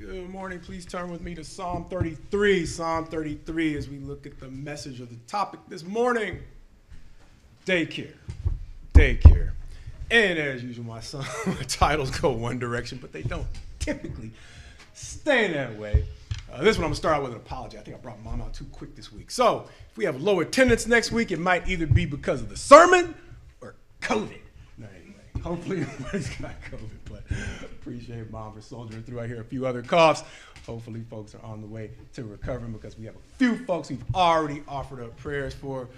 Good morning. Please turn with me to Psalm 33. Psalm 33 as we look at the message of the topic this morning. Daycare. Daycare. And as usual, my titles go one direction, but they don't typically stay that way. This one I'm going to start out with an apology. I think I brought mom out too quick this week. So if we have low attendance next week, it might either be because of the sermon or COVID. No, anyway, hopefully everybody's got COVID, but appreciate mom for soldiering through. I hear a few other coughs. Hopefully folks are on the way to recovering because we have a few folks we've already offered up prayers for,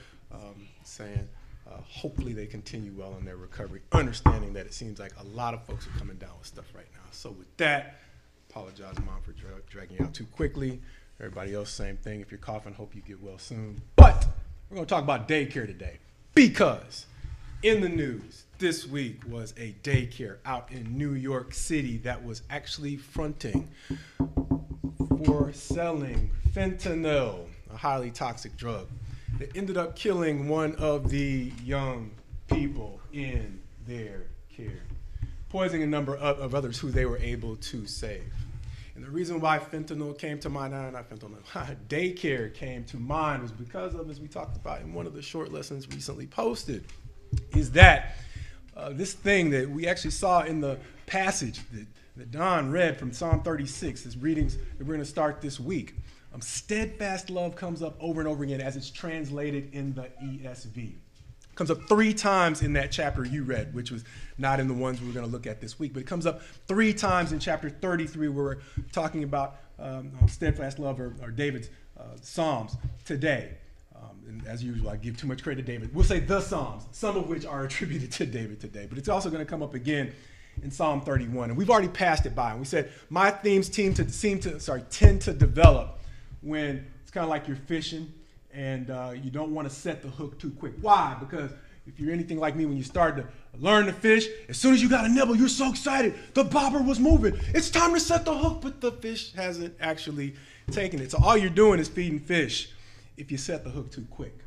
saying hopefully they continue well in their recovery, understanding that it seems like a lot of folks are coming down with stuff right now. So with that, apologize, Mom, for dragging you out too quickly. Everybody else, same thing. If you're coughing, hope you get well soon. But we're going to talk about daycare today because in the news this week was a daycare out in New York City that was actually fronting for selling fentanyl, a highly toxic drug that ended up killing one of the young people in their care, poisoning a number of others who they were able to save. And the reason why fentanyl came to mind, not fentanyl, daycare came to mind was because of, as we talked about in one of the short lessons recently posted, is that this thing that we actually saw in the passage that Don read from Psalm 36, his readings that we're going to start this week. Steadfast love comes up over and over again as it's translated in the ESV. It comes up 3 times in that chapter you read, which was not in the ones we're going to look at this week, but it comes up 3 times in chapter 33 where we're talking about steadfast love or David's Psalms today. And as usual, I give too much credit to David. We'll say the Psalms, some of which are attributed to David today, but it's also going to come up again in Psalm 31. And we've already passed it by. And we said my themes tend to develop when it's kind of like you're fishing and you don't want to set the hook too quick. Why? Because if you're anything like me, when you start to learn to fish, as soon as you got a nibble, you're so excited. The bobber was moving. It's time to set the hook, but the fish hasn't actually taken it. So all you're doing is feeding fish if you set the hook too quick.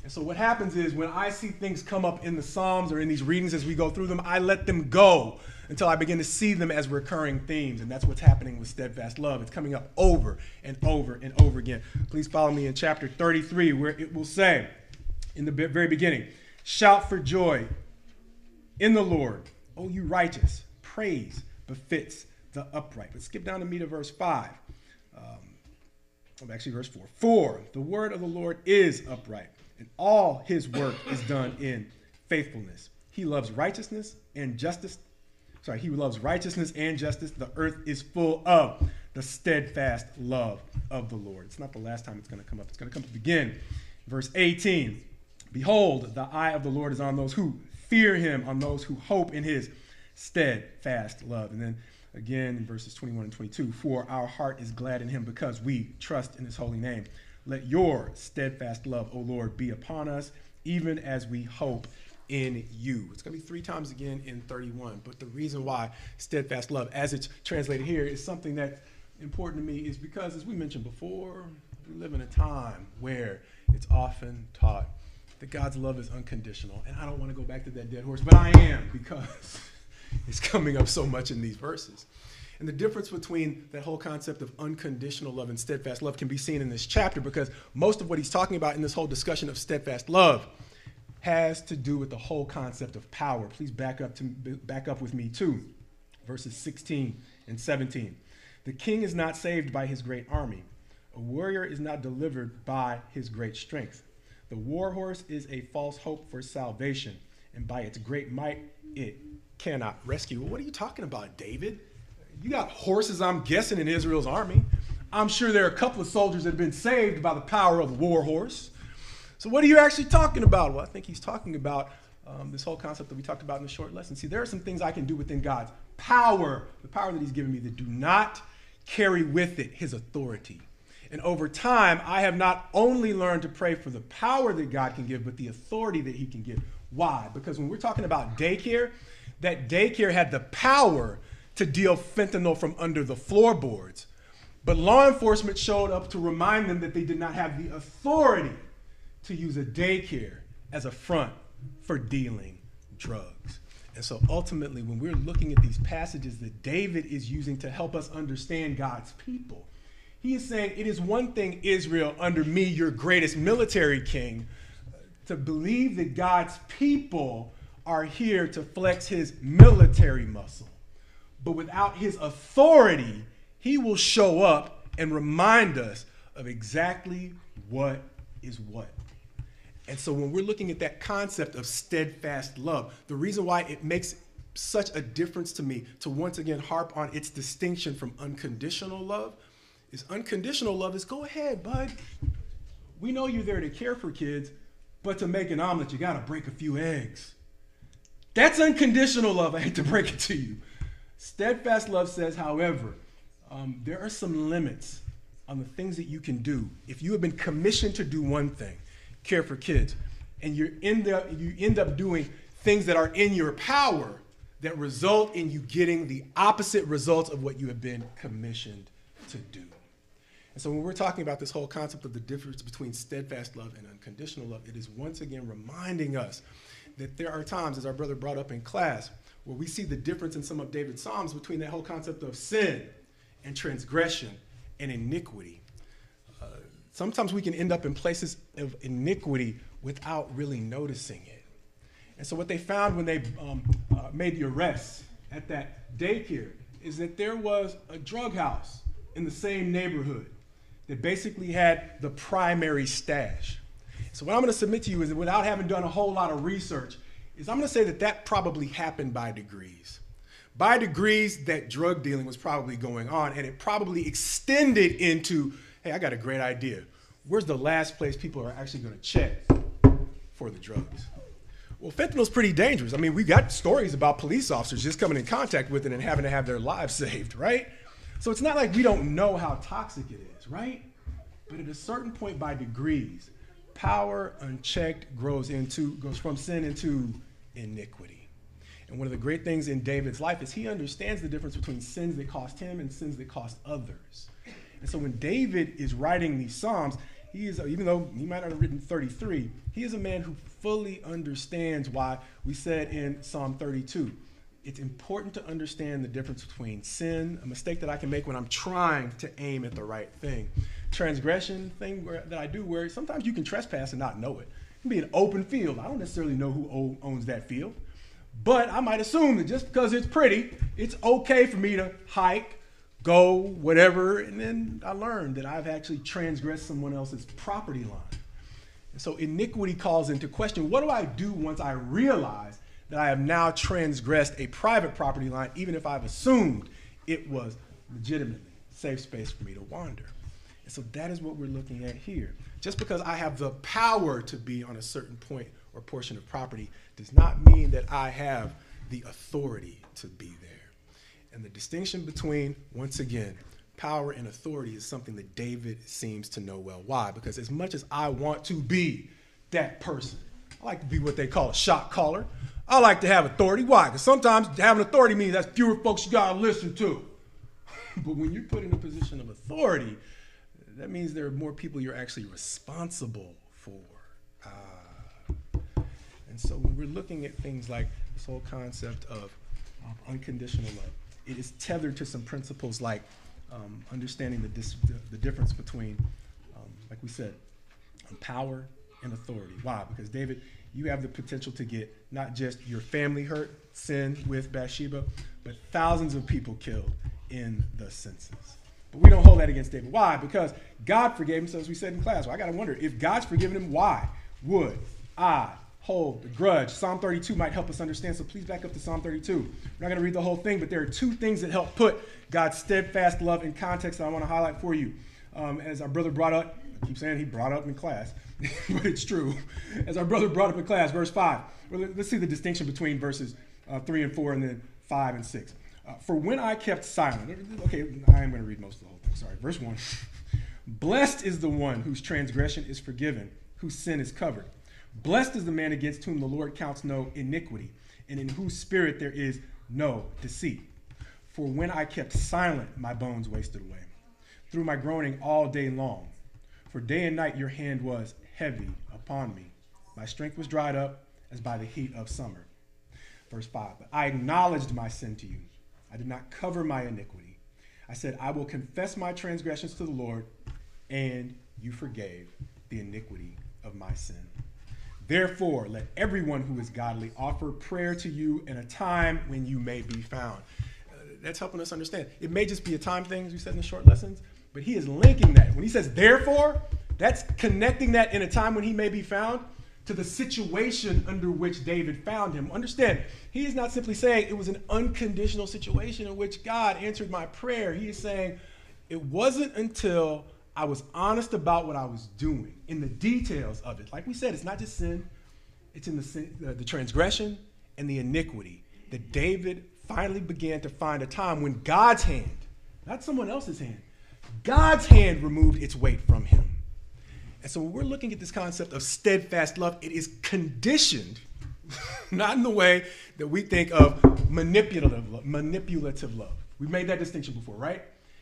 And so what happens is when I see things come up in the Psalms or in these readings as we go through them, I let them go until I begin to see them as recurring themes. And that's what's happening with steadfast love. It's coming up over and over and over again. Please follow me in chapter 33 where it will say in the very beginning, shout for joy in the Lord, O you righteous, praise befits the upright. But skip down to me to verse 5. Actually, verse 4. For the word of the Lord is upright, and all his work is done in faithfulness. He loves righteousness and justice. He loves righteousness and justice. The earth is full of the steadfast love of the Lord. It's not the last time it's going to come up. It's going to come up again. Verse 18. Behold, the eye of the Lord is on those who fear him, on those who hope in his steadfast love. And then again in verses 21 and 22, for our heart is glad in him because we trust in his holy name. Let your steadfast love, O Lord, be upon us, even as we hope in you. It's going to be 3 times again in 31. But the reason why steadfast love, as it's translated here, is something that's important to me is because, as we mentioned before, we live in a time where it's often taught that God's love is unconditional. And I don't want to go back to that dead horse, but I am, because it's coming up so much in these verses. And the difference between that whole concept of unconditional love and steadfast love can be seen in this chapter, because most of what he's talking about in this whole discussion of steadfast love has to do with the whole concept of power. Please back up with me to verses 16 and 17. The king is not saved by his great army. A warrior is not delivered by his great strength. The war horse is a false hope for salvation, and by its great might it cannot rescue. Well, what are you talking about, David? You got horses, I'm guessing, in Israel's army. I'm sure there are a couple of soldiers that have been saved by the power of the war horse. So what are you actually talking about? Well, I think he's talking about this whole concept that we talked about in the short lesson. See, there are some things I can do within God's power, the power that he's given me, that do not carry with it his authority. And over time, I have not only learned to pray for the power that God can give, but the authority that he can give. Why? Because when we're talking about daycare, that daycare had the power to deal fentanyl from under the floorboards. But law enforcement showed up to remind them that they did not have the authority to use a daycare as a front for dealing drugs. And so ultimately, when we're looking at these passages that David is using to help us understand God's people, he is saying, it is one thing, Israel, under me, your greatest military king, to believe that God's people are here to flex his military muscle. But without his authority, he will show up and remind us of exactly what is what. And so when we're looking at that concept of steadfast love, the reason why it makes such a difference to me to once again harp on its distinction from unconditional love is unconditional love is go ahead, bud. We know you're there to care for kids, but to make an omelet, you got to break a few eggs. That's unconditional love. I hate to break it to you. Steadfast love says, however, there are some limits on the things that you can do. If you have been commissioned to do one thing, care for kids, and you end up doing things that are in your power that result in you getting the opposite results of what you have been commissioned to do. And so when we're talking about this whole concept of the difference between steadfast love and unconditional love, it is once again reminding us that there are times, as our brother brought up in class, where we see the difference in some of David's Psalms between that whole concept of sin and transgression and iniquity. Sometimes we can end up in places of iniquity without really noticing it. And so what they found when they made the arrests at that daycare is that there was a drug house in the same neighborhood that basically had the primary stash. So what I'm going to submit to you is that without having done a whole lot of research, is I'm going to say that that probably happened by degrees. By degrees, that drug dealing was probably going on, and it probably extended into, hey, I got a great idea. Where's the last place people are actually going to check for the drugs? Well, fentanyl's pretty dangerous. I mean, we got stories about police officers just coming in contact with it and having to have their lives saved, right? So it's not like we don't know how toxic it is, right? But at a certain point, by degrees, power unchecked goes from sin into iniquity. And one of the great things in David's life is he understands the difference between sins that cost him and sins that cost others. And so when David is writing these Psalms, he is, even though he might not have written 33, he is a man who fully understands why we said in Psalm 32, it's important to understand the difference between sin, a mistake that I can make when I'm trying to aim at the right thing. Transgression, thing that I do where sometimes you can trespass and not know it. It can be an open field. I don't necessarily know who owns that field. But I might assume that just because it's pretty, it's okay for me to hike, go, whatever. And then I learned that I've actually transgressed someone else's property line. And so iniquity calls into question, what do I do once I realize that I have now transgressed a private property line, even if I've assumed it was legitimately safe space for me to wander? And so that is what we're looking at here. Just because I have the power to be on a certain point or portion of property does not mean that I have the authority to be there. And the distinction between, once again, power and authority is something that David seems to know well. Why? Because as much as I want to be that person, I like to be what they call a shot caller. I like to have authority. Why? Because sometimes having authority means that's fewer folks you got to listen to. But when you're put in a position of authority, that means there are more people you're actually responsible for. And so when we're looking at things like this whole concept of unconditional love, it is tethered to some principles like understanding the difference between, like we said, power and authority. Why? Because David, you have the potential to get not just your family hurt, sin with Bathsheba, but thousands of people killed in the census. But we don't hold that against David. Why? Because God forgave him, so as we said in class. Well, I got to wonder, if God's forgiven him, why would I hold the grudge? Psalm 32 might help us understand, so please back up to Psalm 32. We're not going to read the whole thing, but there are two things that help put God's steadfast love in context that I want to highlight for you. As our brother brought up, I keep saying he brought up in class, but it's true. As our brother brought up in class, verse 5. Well, let's see the distinction between verses 3 and 4 and then 5 and 6. For when I kept silent, okay, I am going to read most of the whole thing, sorry. Verse 1. Blessed is the one whose transgression is forgiven, whose sin is covered. Blessed is the man against whom the Lord counts no iniquity, and in whose spirit there is no deceit. For when I kept silent, my bones wasted away, through my groaning all day long. For day and night your hand was heavy upon me. My strength was dried up as by the heat of summer. Verse 5, but I acknowledged my sin to you. I did not cover my iniquity. I said, I will confess my transgressions to the Lord, and you forgave the iniquity of my sin. Therefore, let everyone who is godly offer prayer to you in a time when you may be found. That's helping us understand. It may just be a time thing, as we said in the short lessons, but he is linking that. When he says, therefore, that's connecting that in a time when he may be found to the situation under which David found him. Understand, he is not simply saying it was an unconditional situation in which God answered my prayer. He is saying it wasn't until I was honest about what I was doing in the details of it. Like we said, it's not just sin. It's in the transgression and the iniquity that David finally began to find a time when God's hand, not someone else's hand, God's hand removed its weight from him. And so when we're looking at this concept of steadfast love, it is conditioned, not in the way that we think of manipulative love. We've made that distinction before, right?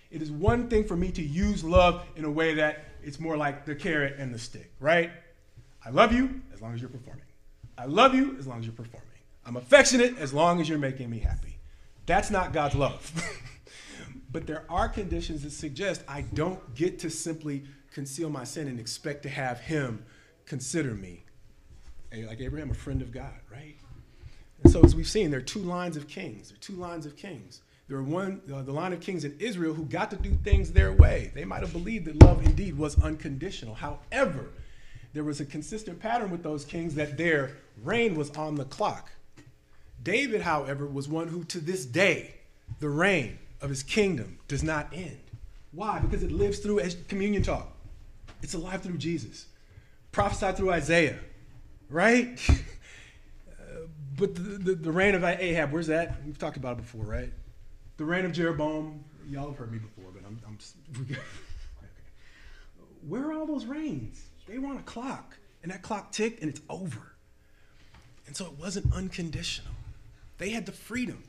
It is one thing for me to use love in a way that it's more like the carrot and the stick, right? I love you as long as you're performing. I love you as long as you're performing. I'm affectionate as long as you're making me happy. That's not God's love. But there are conditions that suggest I don't get to simply conceal my sin and expect to have him consider me, like Abraham, a friend of God, right? And so as we've seen, there are two lines of kings. There are the line of kings in Israel who got to do things their way. They might have believed that love indeed was unconditional. However, there was a consistent pattern with those kings that their reign was on the clock. David, however, was one who to this day, the reign of his kingdom does not end. Why? Because it lives through as communion talk. It's alive through Jesus. Prophesied through Isaiah, right? But the reign of Ahab, where's that? We've talked about it before, right? The reign of Jeroboam, y'all have heard me before, but I'm okay. Where are all those reigns? They were on a clock, and that clock ticked, and it's over. And so it wasn't unconditional. They had the freedom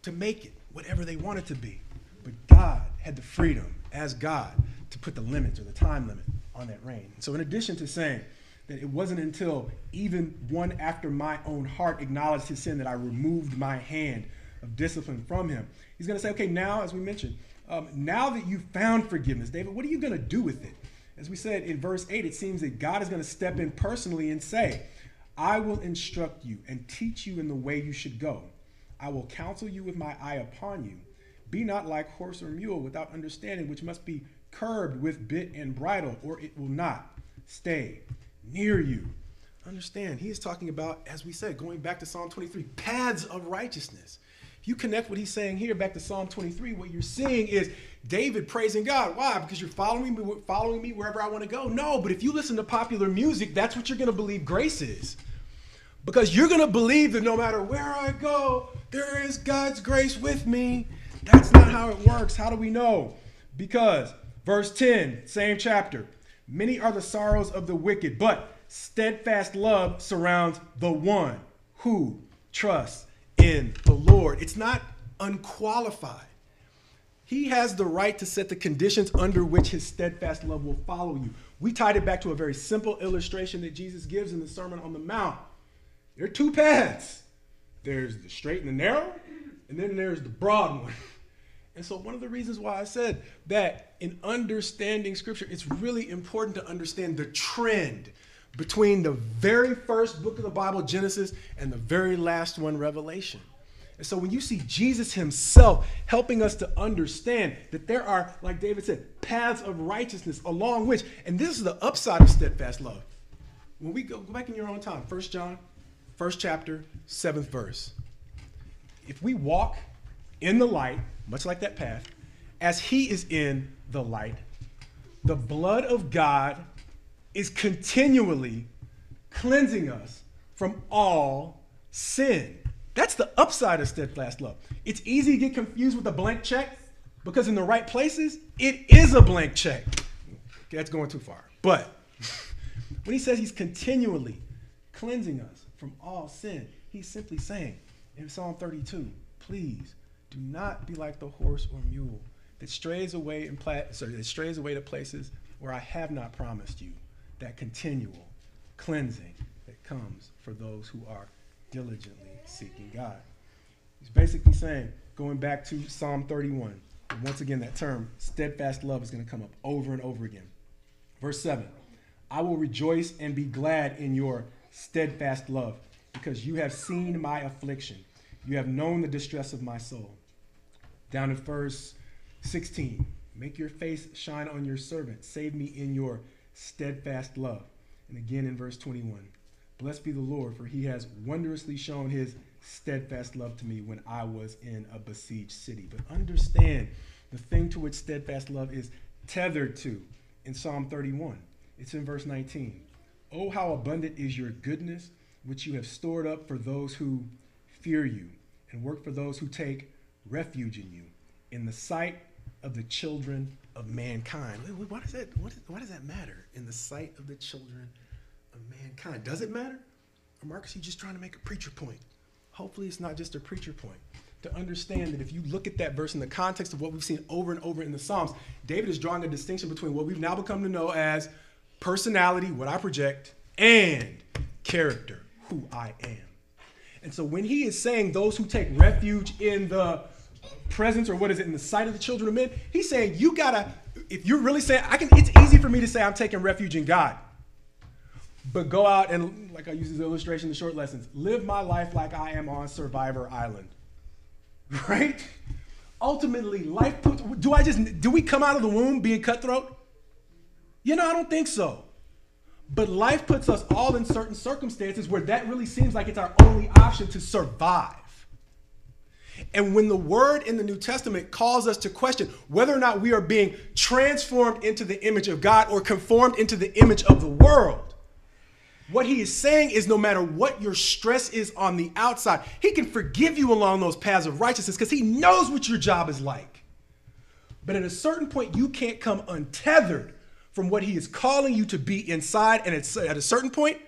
to make it whatever they wanted to be. But God had the freedom, as God, to put the limits or the time limit on that reign. So in addition to saying that it wasn't until even one after my own heart acknowledged his sin that I removed my hand of discipline from him, he's going to say, okay, now, as we mentioned, now that you've found forgiveness, David, what are you going to do with it? As we said in verse 8, it seems that God is going to step in personally and say, I will instruct you and teach you in the way you should go. I will counsel you with my eye upon you. Be not like horse or mule without understanding, which must be curbed with bit and bridle, or it will not stay near you. Understand, he is talking about, as we said, going back to Psalm 23, paths of righteousness. If you connect what he's saying here back to Psalm 23, what you're seeing is David praising God. Why? Because you're following me wherever I want to go? No, but if you listen to popular music, that's what you're going to believe grace is. Because you're going to believe that no matter where I go, there is God's grace with me. That's not how it works. How do we know? Because verse 10, same chapter, many are the sorrows of the wicked, but steadfast love surrounds the one who trusts in the Lord. It's not unqualified. He has the right to set the conditions under which his steadfast love will follow you. We tied it back to a very simple illustration that Jesus gives in the Sermon on the Mount. There are two paths. There's the straight and the narrow, and then there's the broad one. And so one of the reasons why I said that in understanding Scripture, it's really important to understand the trend between the very first book of the Bible, Genesis, and the very last one, Revelation. And so when you see Jesus himself helping us to understand that there are, like David said, paths of righteousness along which, and this is the upside of steadfast love. When we go back in your own time, 1 John, 1st chapter, 7th verse. If we walk in the light, much like that path, as he is in the light, the blood of God is continually cleansing us from all sin. That's the upside of steadfast love. It's easy to get confused with a blank check because in the right places, it is a blank check. Okay, that's going too far. But when he says he's continually cleansing us from all sin, he's simply saying in Psalm 32, please do not be like the horse or mule that strays away to places where I have not promised you that continual cleansing that comes for those who are diligently seeking God. He's basically saying, going back to Psalm 31, and once again, that term, steadfast love, is going to come up over and over again. Verse 7, I will rejoice and be glad in your steadfast love, because you have seen my affliction. You have known the distress of my soul. Down in verse 16, make your face shine on your servant. Save me in your steadfast love. And again in verse 21, blessed be the Lord, for he has wondrously shown his steadfast love to me when I was in a besieged city. But understand, the thing to which steadfast love is tethered to in Psalm 31. It's in verse 19. Oh, how abundant is your goodness, which you have stored up for those who fear you and work for those who take refuge in you, in the sight of the children of mankind. Why does that matter? In the sight of the children of mankind. Does it matter? Or Marcus, you just trying to make a preacher point? Hopefully it's not just a preacher point. To understand that if you look at that verse in the context of what we've seen over and over in the Psalms, David is drawing a distinction between what we've now become to know as personality, what I project, and character, who I am. And so when he is saying those who take refuge in the presence, or what is it, in the sight of the children of men, he's saying you gotta, if you're really saying, it's easy for me to say I'm taking refuge in God, but go out and, like I use this illustration in the short lessons, live my life like I am on Survivor Island, right? Ultimately, life do we come out of the womb being cutthroat? I don't think so. But life puts us all in certain circumstances where that really seems like it's our only option to survive. And when the word in the New Testament calls us to question whether or not we are being transformed into the image of God or conformed into the image of the world, what he is saying is no matter what your stress is on the outside, he can forgive you along those paths of righteousness because he knows what your job is like. But at a certain point, you can't come untethered from what he is calling you to be inside. And at a certain point,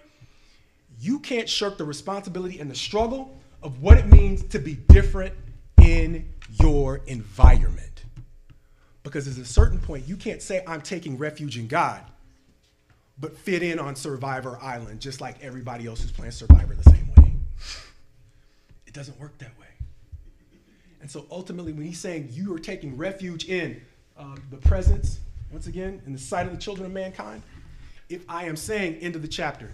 you can't shirk the responsibility and the struggle of what it means to be different in your environment. Because at a certain point, you can't say, I'm taking refuge in God, but fit in on Survivor Island, just like everybody else who's playing Survivor the same way. It doesn't work that way. And so ultimately, when he's saying you are taking refuge in the presence, once again, in the sight of the children of mankind, if I am saying, end of the chapter,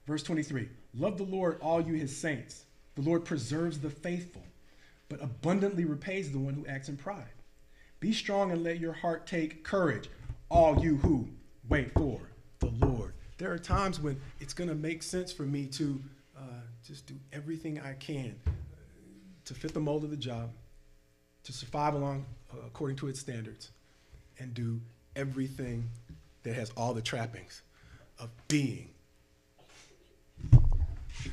verse 23, love the Lord, all you his saints. The Lord preserves the faithful, but abundantly repays the one who acts in pride. Be strong and let your heart take courage, all you who wait for the Lord. There are times when it's going to make sense for me to just do everything I can to fit the mold of the job, to survive according to its standards, and do everything that has all the trappings of being.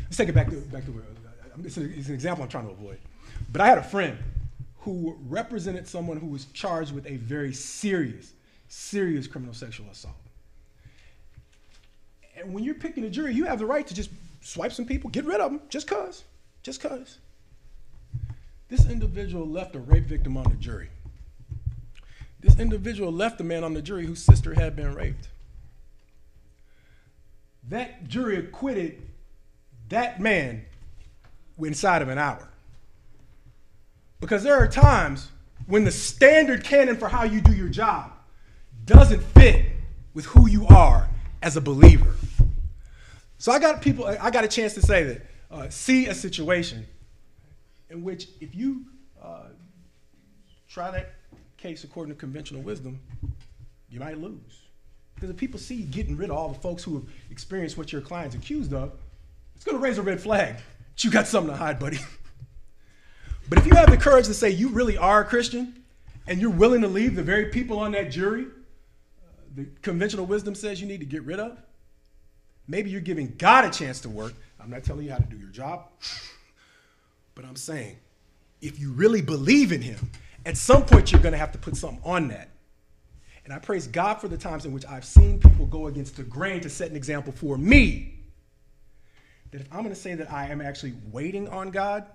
Let's take it back to where it's an example I'm trying to avoid. But I had a friend who represented someone who was charged with a very serious criminal sexual assault. And when you're picking a jury, you have the right to just swipe some people, get rid of them, just cause. This individual left a rape victim on the jury. This individual left a man on the jury whose sister had been raped. That jury acquitted that man inside of an hour. Because there are times when the standard canon for how you do your job doesn't fit with who you are as a believer. So I got a chance to say that, see a situation in which if you try that case according to conventional wisdom, you might lose. Because if people see you getting rid of all the folks who have experienced what your client's accused of, it's going to raise a red flag that you got something to hide, buddy. But if you have the courage to say you really are a Christian and you're willing to leave the very people on that jury the conventional wisdom says you need to get rid of, maybe you're giving God a chance to work. I'm not telling you how to do your job, but I'm saying if you really believe in him, at some point you're going to have to put something on that. And I praise God for the times in which I've seen people go against the grain to set an example for me. That if I'm going to say that I am actually waiting on God,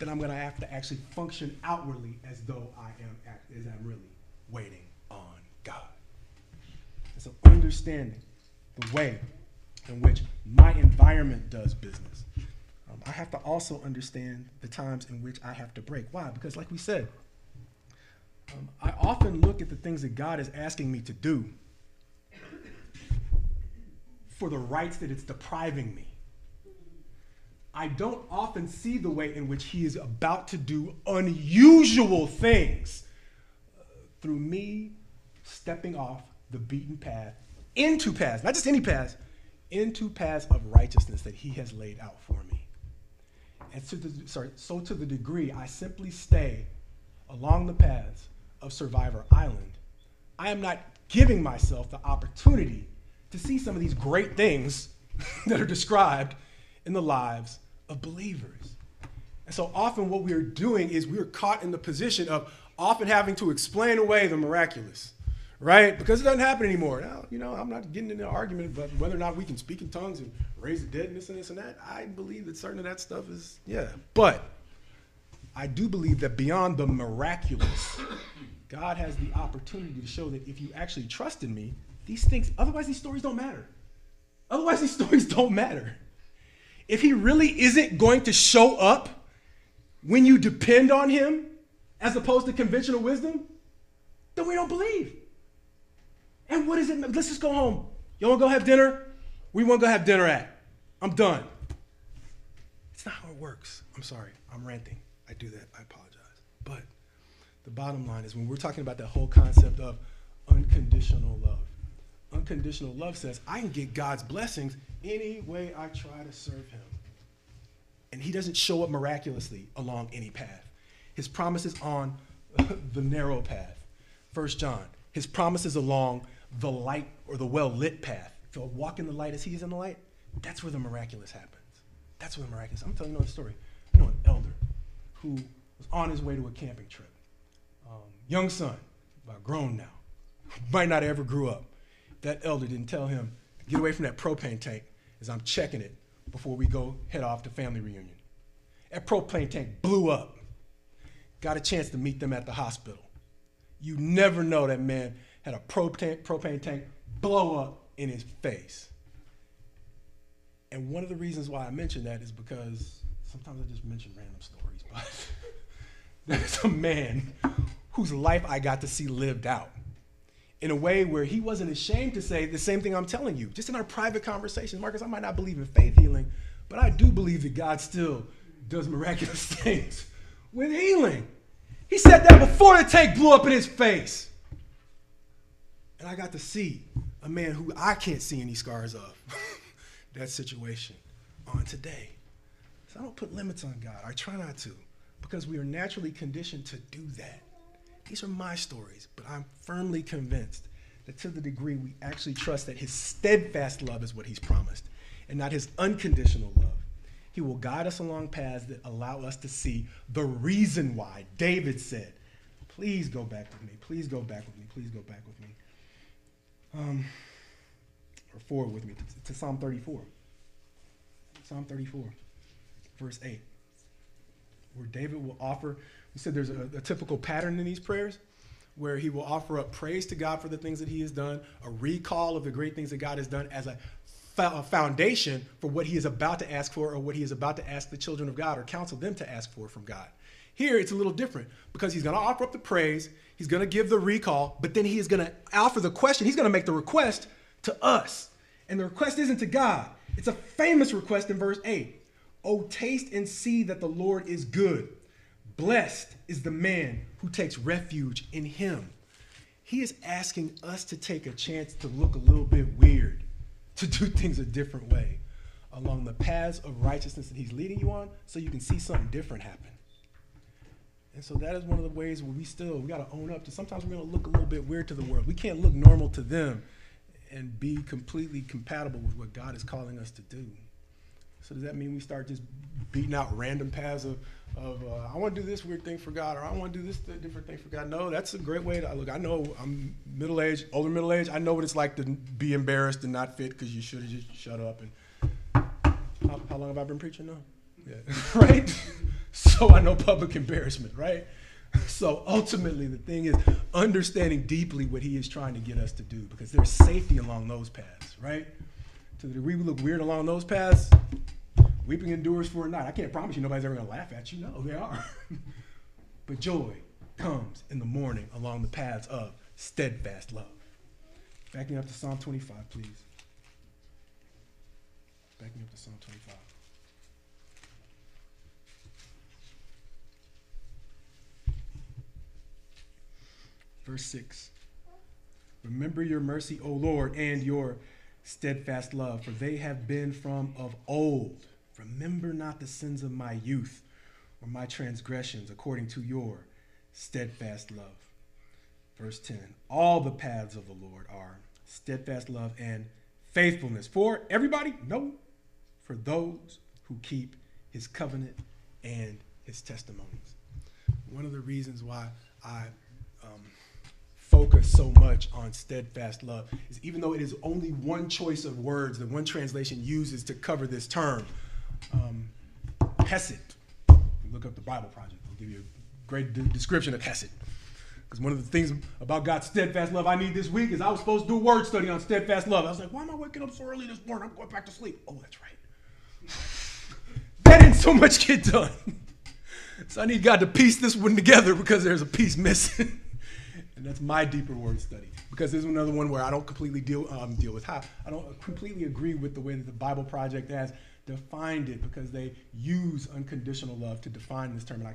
then I'm going to have to actually function outwardly as though I'm really waiting on God. And so understanding the way in which my environment does business. I have to also understand the times in which I have to break. Why? Because like we said, I often look at the things that God is asking me to do for the rights that it's depriving me. I don't often see the way in which he is about to do unusual things through me stepping off the beaten path into paths, not just any paths, into paths of righteousness that he has laid out for me. And so to the degree I simply stay along the paths of Survivor Island, I am not giving myself the opportunity to see some of these great things that are described in the lives of believers. And so often what we are doing is we are caught in the position of often having to explain away the miraculous, right? Because it doesn't happen anymore. Now, I'm not getting into an argument about whether or not we can speak in tongues and raise the dead and this and that. I believe that certain of that stuff is, yeah. But I do believe that beyond the miraculous, God has the opportunity to show that if you actually trust in me, these things, otherwise these stories don't matter. Otherwise these stories don't matter. If he really isn't going to show up when you depend on him, as opposed to conventional wisdom, then we don't believe. And what is it? Let's just go home. You want to go have dinner? We want to go have dinner at. I'm done. It's not how it works. I'm sorry. I'm ranting. I do that. I apologize. But the bottom line is when we're talking about that whole concept of unconditional love, unconditional love says I can get God's blessings any way I try to serve him. And he doesn't show up miraculously along any path. His promise is on the narrow path. 1 John, his promise is along the light or the well-lit path. So walk in the light as he is in the light, that's where the miraculous happens. That's where the miraculous. I'm telling you another story. I know an elder who was on his way to a camping trip. Young son, about grown now, might not have ever grew up. That elder didn't tell him to get away from that propane tank as I'm checking it before we go head off to family reunion. That propane tank blew up. Got a chance to meet them at the hospital. You never know that man had a propane tank blow up in his face. And one of the reasons why I mention that is because sometimes I just mention random stories, but there's a man whose life I got to see lived out in a way where he wasn't ashamed to say the same thing I'm telling you. Just in our private conversations, Marcus, I might not believe in faith healing, but I do believe that God still does miraculous things with healing. He said that before the tank blew up in his face. And I got to see a man who I can't see any scars of that situation on today. So I don't put limits on God. I try not to, because we are naturally conditioned to do that. These are my stories, but I'm firmly convinced that to the degree we actually trust that his steadfast love is what he's promised and not his unconditional love, he will guide us along paths that allow us to see the reason why David said, please go back with me, please go back with me, please go back with me. Or forward with me to Psalm 34. Psalm 34, verse 8, where David will offer, we said there's a typical pattern in these prayers where he will offer up praise to God for the things that he has done, a recall of the great things that God has done as a foundation for what he is about to ask for or what he is about to ask the children of God or counsel them to ask for from God. Here, it's a little different because he's going to offer up the praise, he's going to give the recall, but then he is going to offer the question. He's going to make the request to us. And the request isn't to God. It's a famous request in verse 8. Oh, taste and see that the Lord is good. Blessed is the man who takes refuge in him. He is asking us to take a chance to look a little bit weird, to do things a different way along the paths of righteousness that he's leading you on so you can see something different happen. And so that is one of the ways where we got to own up to sometimes we're going to look a little bit weird to the world. We can't look normal to them and be completely compatible with what God is calling us to do. So does that mean we start just beating out random paths of I want to do this weird thing for God, or I want to do this different thing for God? No, that's a great way to look. I know I'm middle-aged, older middle-aged. I know what it's like to be embarrassed and not fit because you should have just shut up. And how long have I been preaching now? Yeah, right? So I know public embarrassment, right? So ultimately the thing is understanding deeply what he is trying to get us to do, because there's safety along those paths, right? To the degree we look weird along those paths, weeping endures for a night. I can't promise you nobody's ever going to laugh at you. No, they are. But joy comes in the morning along the paths of steadfast love. Backing up to Psalm 25, please. Backing up to Psalm 25. Verse 6. Remember your mercy, O Lord, and your steadfast love, for they have been from of old. Remember not the sins of my youth or my transgressions according to your steadfast love. Verse 10. All the paths of the Lord are steadfast love and faithfulness. For everybody? No. For those who keep his covenant and his testimonies. One of the reasons why I focus so much on steadfast love is even though it is only one choice of words that one translation uses to cover this term, Hesed. Look up the Bible Project. I'll give you a great description of Hesed. Because one of the things about God's steadfast love I need this week is I was supposed to do a word study on steadfast love. I was like, why am I waking up so early this morning? I'm going back to sleep. Oh, that's right. That didn't so much get done. So I need God to piece this one together because there's a piece missing. And that's my deeper word study. Because there's another one where I don't completely deal with how. I don't completely agree with the way that the Bible Project has defined it because they use unconditional love to define this term. And I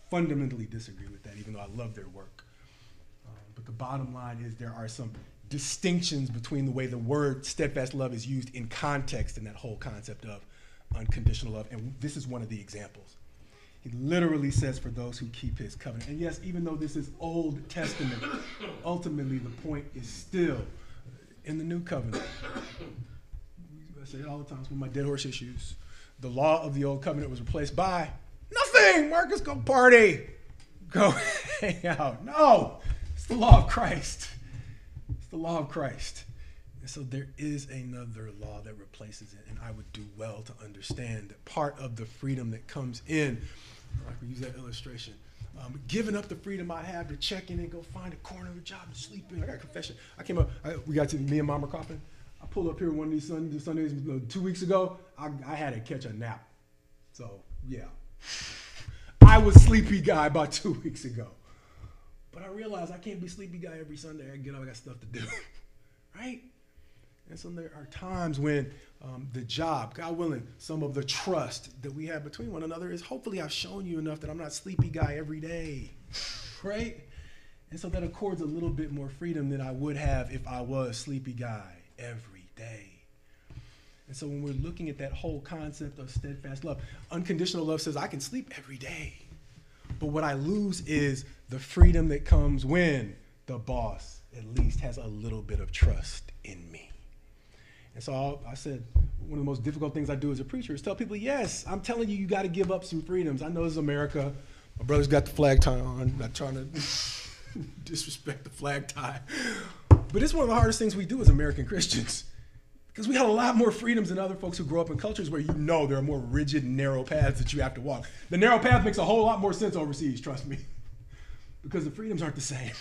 fundamentally disagree with that, even though I love their work. But the bottom line is there are some distinctions between the way the word steadfast love is used in context and that whole concept of unconditional love. And this is one of the examples. He literally says, for those who keep his covenant. And yes, even though this is Old Testament, ultimately the point is still in the New Covenant. I say it all the time with my dead horse issues. The law of the Old Covenant was replaced by nothing. Marcus, go party. Go hang out. No, it's the law of Christ. It's the law of Christ. And so there is another law that replaces it. And I would do well to understand that part of the freedom that comes in, like we use that illustration, giving up the freedom I have to check in and go find a corner of a job to sleep in. I got a confession. Me and Mom were coughing. I pulled up here one of these Sundays 2 weeks ago. I had to catch a nap. So, yeah. I was sleepy guy about 2 weeks ago. But I realized I can't be sleepy guy every Sunday. I get up, I got stuff to do. Right? And so there are times when the job, God willing, some of the trust that we have between one another is hopefully I've shown you enough that I'm not sleepy guy every day, right? And so that accords a little bit more freedom than I would have if I was sleepy guy every day. And so when we're looking at that whole concept of steadfast love, unconditional love says I can sleep every day. But what I lose is the freedom that comes when the boss at least has a little bit of trust in me. And so I said, one of the most difficult things I do as a preacher is tell people, yes, I'm telling you, you got to give up some freedoms. I know this is America. My brother's got the flag tie on. Not trying to disrespect the flag tie. But it's one of the hardest things we do as American Christians because we have a lot more freedoms than other folks who grow up in cultures where you know there are more rigid, narrow paths that you have to walk. The narrow path makes a whole lot more sense overseas, trust me, because the freedoms aren't the same.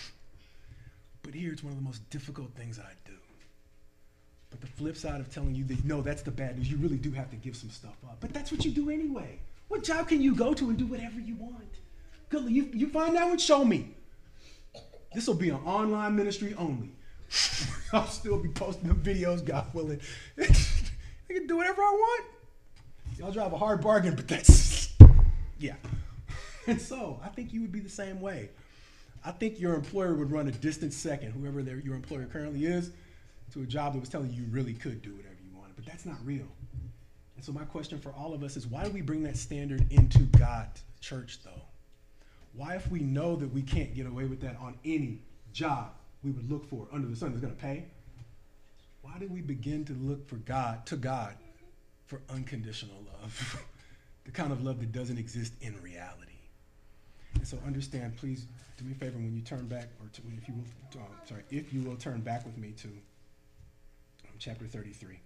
But here it's one of the most difficult things that I do. But the flip side of telling you that, no, that's the bad news. You really do have to give some stuff up. But that's what you do anyway. What job can you go to and do whatever you want? Good, you find that one, show me. This will be an online ministry only. I'll still be posting the videos, God willing. I can do whatever I want. Y'all drive a hard bargain, but that's, yeah. And so I think you would be the same way. I think your employer would run a distant second, whoever your employer currently is, to a job that was telling you you really could do whatever you wanted, but that's not real. And so my question for all of us is, why do we bring that standard into God's church, though? Why, if we know that we can't get away with that on any job we would look for under the sun that's going to pay, why do we begin to look to God, for unconditional love, the kind of love that doesn't exist in reality? And so understand, please do me a favor when you turn back, if you will turn back with me to chapter 33.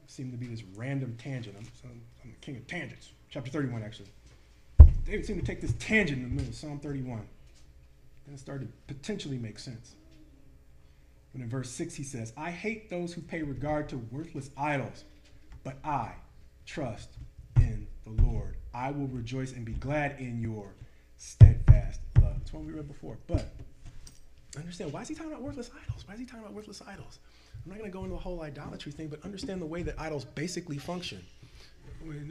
Seemed to be this random tangent. I'm the king of tangents. Chapter 31, actually. David seemed to take this tangent in the middle of Psalm 31. Then it started to potentially make sense. But in verse 6, he says, I hate those who pay regard to worthless idols, but I trust in the Lord. I will rejoice and be glad in your steadfast love. That's one we read before. But understand, why is he talking about worthless idols? Why is he talking about worthless idols? I'm not going to go into the whole idolatry thing, but understand the way that idols basically function.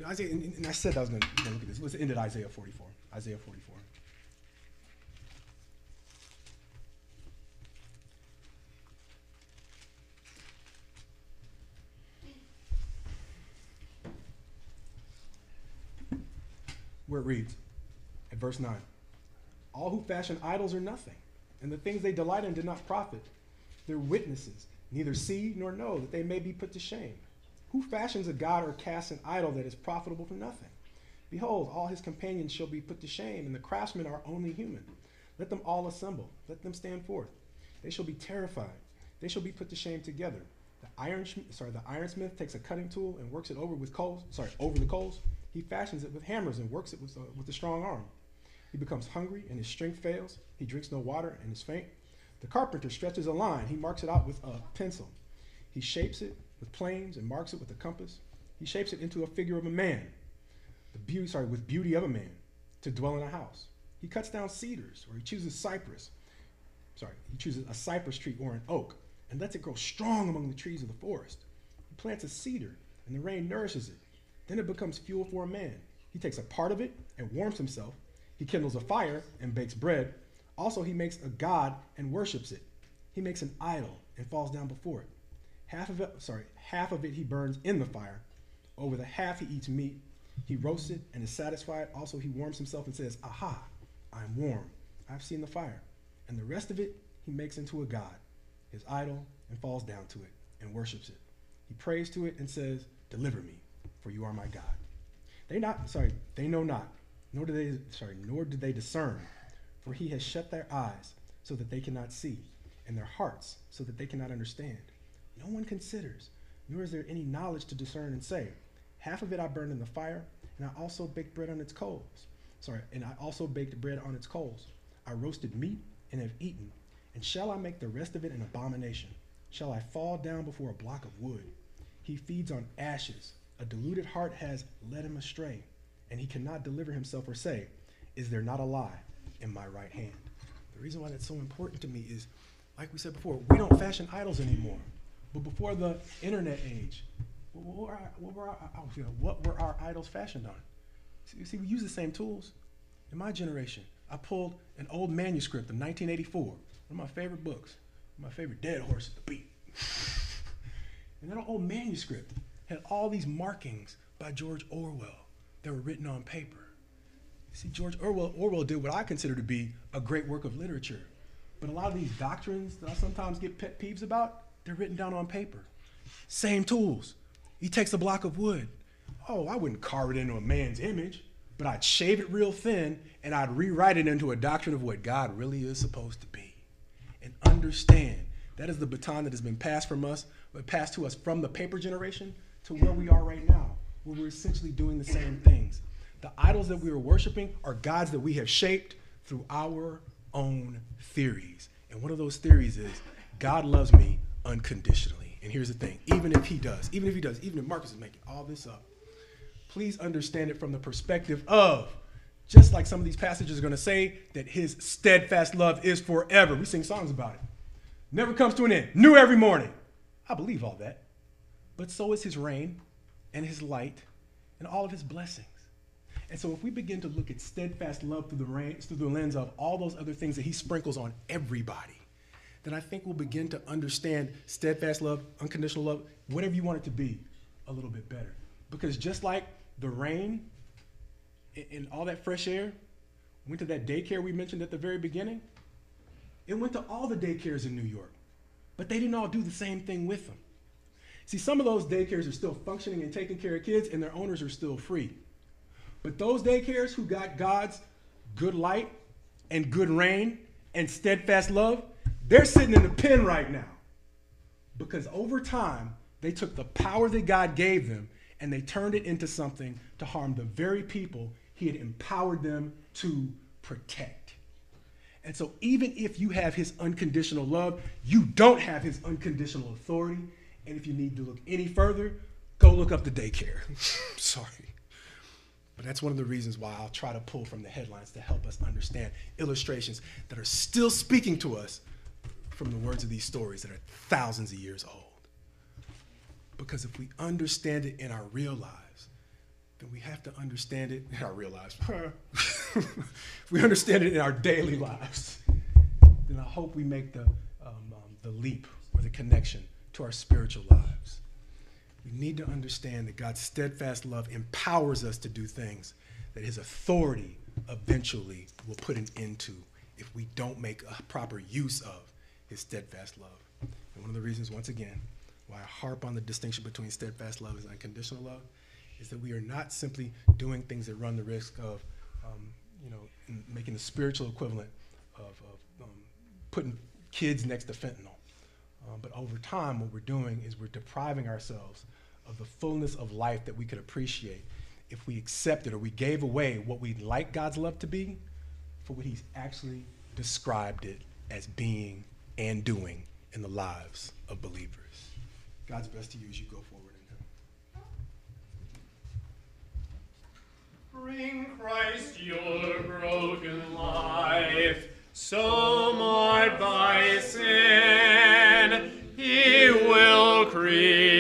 Isaiah, and I said I was going to look at this. Let's end at Isaiah 44. Isaiah 44. Where it reads, at verse 9, all who fashion idols are nothing, and the things they delight in do not profit. They're witnesses, neither see nor know, that they may be put to shame. Who fashions a god or casts an idol that is profitable for nothing? Behold, all his companions shall be put to shame, and the craftsmen are only human. Let them all assemble. Let them stand forth. They shall be terrified. They shall be put to shame together. The ironsmith takes a cutting tool and works it over the coals. He fashions it with hammers and works it with a strong arm. He becomes hungry and his strength fails. He drinks no water and is faint. The carpenter stretches a line. He marks it out with a pencil. He shapes it with planes and marks it with a compass. He shapes it into a figure of a man, with beauty of a man, to dwell in a house. He cuts down cedars, or he chooses a cypress tree or an oak, and lets it grow strong among the trees of the forest. He plants a cedar, and the rain nourishes it. Then it becomes fuel for a man. He takes a part of it and warms himself. He kindles a fire and bakes bread. Also, he makes a god and worships it. He makes an idol and falls down before it. Half of it he burns in the fire. Over the half he eats meat. He roasts it and is satisfied. Also, he warms himself and says, aha, I am warm. I've seen the fire. And the rest of it he makes into a god, his idol, and falls down to it and worships it. He prays to it and says, deliver me, for you are my God. They know not, nor do they discern, for he has shut their eyes so that they cannot see, and their hearts so that they cannot understand. No one considers, nor is there any knowledge to discern and say, half of it I burned in the fire, and I also baked bread on its coals. I roasted meat and have eaten, and shall I make the rest of it an abomination? Shall I fall down before a block of wood? He feeds on ashes. A deluded heart has led him astray, and he cannot deliver himself or say, is there not a lie in my right hand? The reason why that's so important to me is, like we said before, we don't fashion idols anymore. But before the internet age, what were our idols fashioned on? See, we use the same tools. In my generation, I pulled an old manuscript of 1984, one of my favorite books, my favorite dead horse at the beat. And that old manuscript had all these markings by George Orwell that were written on paper. See, George Orwell did what I consider to be a great work of literature. But a lot of these doctrines that I sometimes get pet peeves about, they're written down on paper. Same tools. He takes a block of wood. Oh, I wouldn't carve it into a man's image, but I'd shave it real thin and I'd rewrite it into a doctrine of what God really is supposed to be. And understand, that is the baton that has been passed to us from the paper generation to where we are right now, where we're essentially doing the same things. The idols that we are worshiping are gods that we have shaped through our own theories. And one of those theories is, God loves me unconditionally. And here's the thing, even if Marcus is making all this up, please understand it from the perspective of, just like some of these passages are going to say, that his steadfast love is forever. We sing songs about it. Never comes to an end. New every morning. I believe all that. But so is his reign and his light and all of his blessings. And so if we begin to look at steadfast love through the lens of all those other things that he sprinkles on everybody, then I think we'll begin to understand steadfast love, unconditional love, whatever you want it to be, a little bit better. Because just like the rain and all that fresh air went to that daycare we mentioned at the very beginning, it went to all the daycares in New York. But they didn't all do the same thing with them. See, some of those daycares are still functioning and taking care of kids, and their owners are still free. But those daycares who got God's good light and good rain and steadfast love, they're sitting in the pen right now. Because over time, they took the power that God gave them and they turned it into something to harm the very people he had empowered them to protect. And so even if you have his unconditional love, you don't have his unconditional authority. And if you need to look any further, go look up the Daycare. Sorry. But that's one of the reasons why I'll try to pull from the headlines to help us understand illustrations that are still speaking to us from the words of these stories that are thousands of years old. Because if we understand it in our real lives, then we have to understand it in our real lives. If we understand it in our daily lives, then I hope we make the leap or the connection to our spiritual lives. We need to understand that God's steadfast love empowers us to do things that his authority eventually will put an end to if we don't make a proper use of his steadfast love. And one of the reasons, once again, why I harp on the distinction between steadfast love and unconditional love is that we are not simply doing things that run the risk of, making the spiritual equivalent of putting kids next to fentanyl. But over time, what we're doing is we're depriving ourselves of the fullness of life that we could appreciate if we accepted or we gave away what we'd like God's love to be for what he's actually described it as being and doing in the lives of believers. God's best to you as you go forward in him. Bring Christ your broken life, so marred by sin, he will create